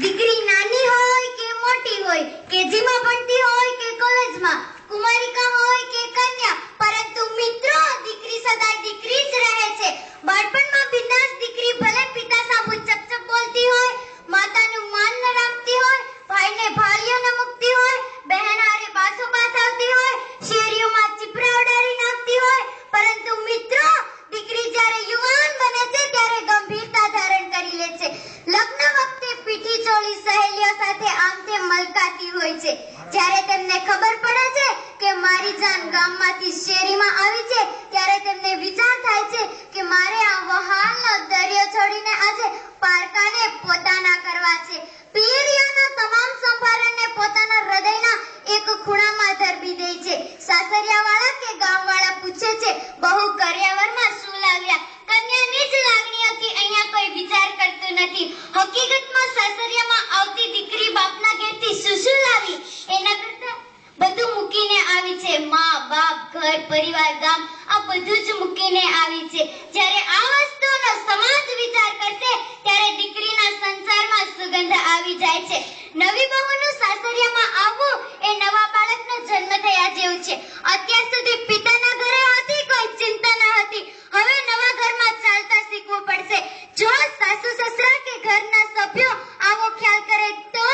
દીકરી નાની હોય કે મોટી હોય, કેજીમાં ભણતી હોય કે કોલેજમાં, કુમારિકા હોય કે કન્યા, પરંતુ મિત્રો દીકરી સદાય દીકરી જ રહે છે. બાળપણમાં બિંદાસ દીકરી ભલે પિતા સામું ચપચપ બોલતી હોય, માતાનું માન ન રાખતી હોય, ભાઈને ભાળીઓ ન મૂકતી હોય, બહેન હારે બાથો બાથાવતી હોય, શેરીઓમાં ચીપરા ઉડાડી નાખતી હોય, પરંતુ મિત્રો દીકરી જ્યારે યુવાન બને છે ત્યારે ગંભીરતા ધારણ કરી લે છે. લગ્ન વખતે પીઠી ચોળી સહેલીઓ સાથે આમ તેમ મલકાતી હોય છે. જ્યારે તેમને ખબર પડે છે કે મારી જાન ગામમાંથી શેરીમાં આવી છે, ત્યારે તેમને વિચાર થાય છે કે મારે આ વહાલનો દરિયો છોડીને આજે પારકાને પોતાના કરવા છે. પિયરિયાના તમામ સંભારણને પોતાના હૃદયના એક ખૂણામાં ધરબી દે છે. સાસરિયાવાળા કે ગામવાળા પૂછે છે, બહુ કર્યાવરમાં શું લાવ્યા? કન્યાની જ લાગણીઓથી અહીંયા કોઈ વિચાર કરતું નથી. હકીકતમાં સાસરિયામાં આવતી દીકરી બાપના ઘેરથી શું લાવી? એના કરતા બધું મૂકીને આવી છે. માં, બાપ, ઘર, પરિવાર, ગામ આ બધું જ મૂકીને આવી છે. જ્યારે આ વસ્તુનો સમાજ વિચાર કરશે ત્યારે દીકરીના સંસારમાં સુગંધ આવી જાય છે. નવી બહુનું સાસરિયામાં આવવું એ નવા બાળકનો જન્મ થયા જેવું છે. અત્યાર સુધી પિતાના ઘરે હતી કોઈ ચિંતા ન હતી, હવે નવા ઘરમાં ચાલતા શીખવું પડશે. જો સાસુ સસરા કે ઘરના સભ્યો આવો ખ્યાલ કરે તો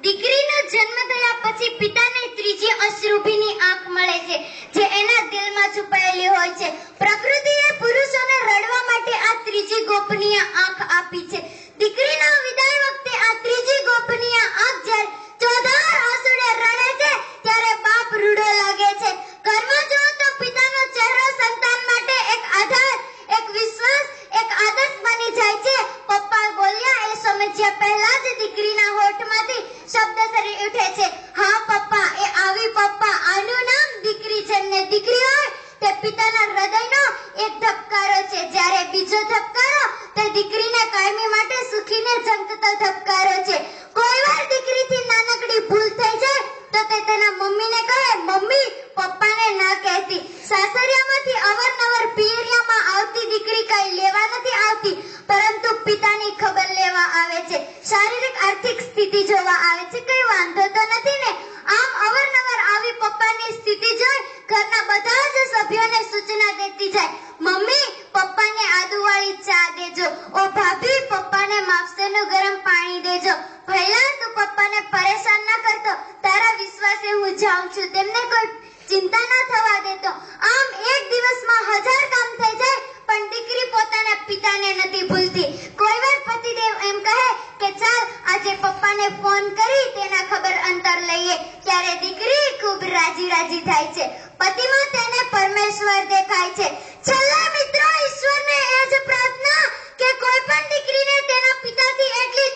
દીકરીનો જન્મ થયા પછી પિતાને ત્રીજી અશ્રુભીની આંખ મળે છે, જે એના દિલમાં છુપાયેલી હોય છે. પ્રકૃતિએ પુરુષોને રડવા માટે આ ત્રીજી ગોપનીય આંખ આપી છે. દીકરીના વિદાય વખતે આ ત્રીજી ગોપનીય આંખ જ્યારે ચોધાર આંસુડે રડે છે ત્યારે બાપ રૂડો લાગે છે. ઘરમાં જો તો પિતાનો ચહેરો સંતાન માટે એક આધાર, એક વિશ્વાસ, એક આદર્શ બની જાય છે. પપ્પા બોલ્યા એ સમજ્યા પહેલા જ દીકરીના હોઠમાંથી શબ્દ સરી ઉઠે છે, હા પપ્પા, એ આવી પપ્પા. આનું નામ દીકરી છે ને દીકરી હોય તે પિતાના હૃદયનો એક ધબકારો છે, જ્યારે બીજો ધબકારો તે દીકરીને કાયમી માટે સુખીને ઝંખતો ધબકારો છે. કોઈવાર દીકરીથી નાનકડી ભૂલ થઈ જાય તો તે તેના મમ્મીને કહે, મમ્મી પપ્પાને ના કહેતી. સાસરિયામાંથી અવારનવાર પિયરિયામાં આવતી દીકરી કઈ લેવા નથી આવતી, પરંતુ પિતાની ખબર લેવા આવે છે, શારીરિક આર્થિક સ્થિતિ જોવા આવે છે. કઈ વાંધો તો નથી ને? આમ અવારનવાર આવી પપ્પાની સ્થિતિ જોઈ ઘરના બધા જ સભ્યોને સૂચના દેતી જાય, મમ્મી પપ્પાને આદુવાળી ચા દેજો, ઓ ભાભી પપ્પાને માફસેનું ગરમ પાણી દેજો, ભૈલા તું પપ્પાને પરેશાન ના કરતો, તારા વિશ્વાસે હું જાઉં છું, તેમને કોઈ ચિંતા ના થવા દેતો. આમ એક દિવસમાં 1000 કામ થઈ જાય પણ દીકરી પોતાના પિતાને નથી ભૂલતી. કોઈવાર પતિદેવ એમ કહે કે ચાલ આજે પપ્પાને ફોન કરી તેના ખબર અંતર લઈએ, ત્યારે દીકરી ખૂબ રાજી થાય છે. પતિમાં તેને પરમેશ્વર દેખાય છે. છેલ્લે મિત્રો ઈશ્વરને એ જ પ્રાર્થના કે કોઈ પણ દીકરીને તેના પિતાથી એટલી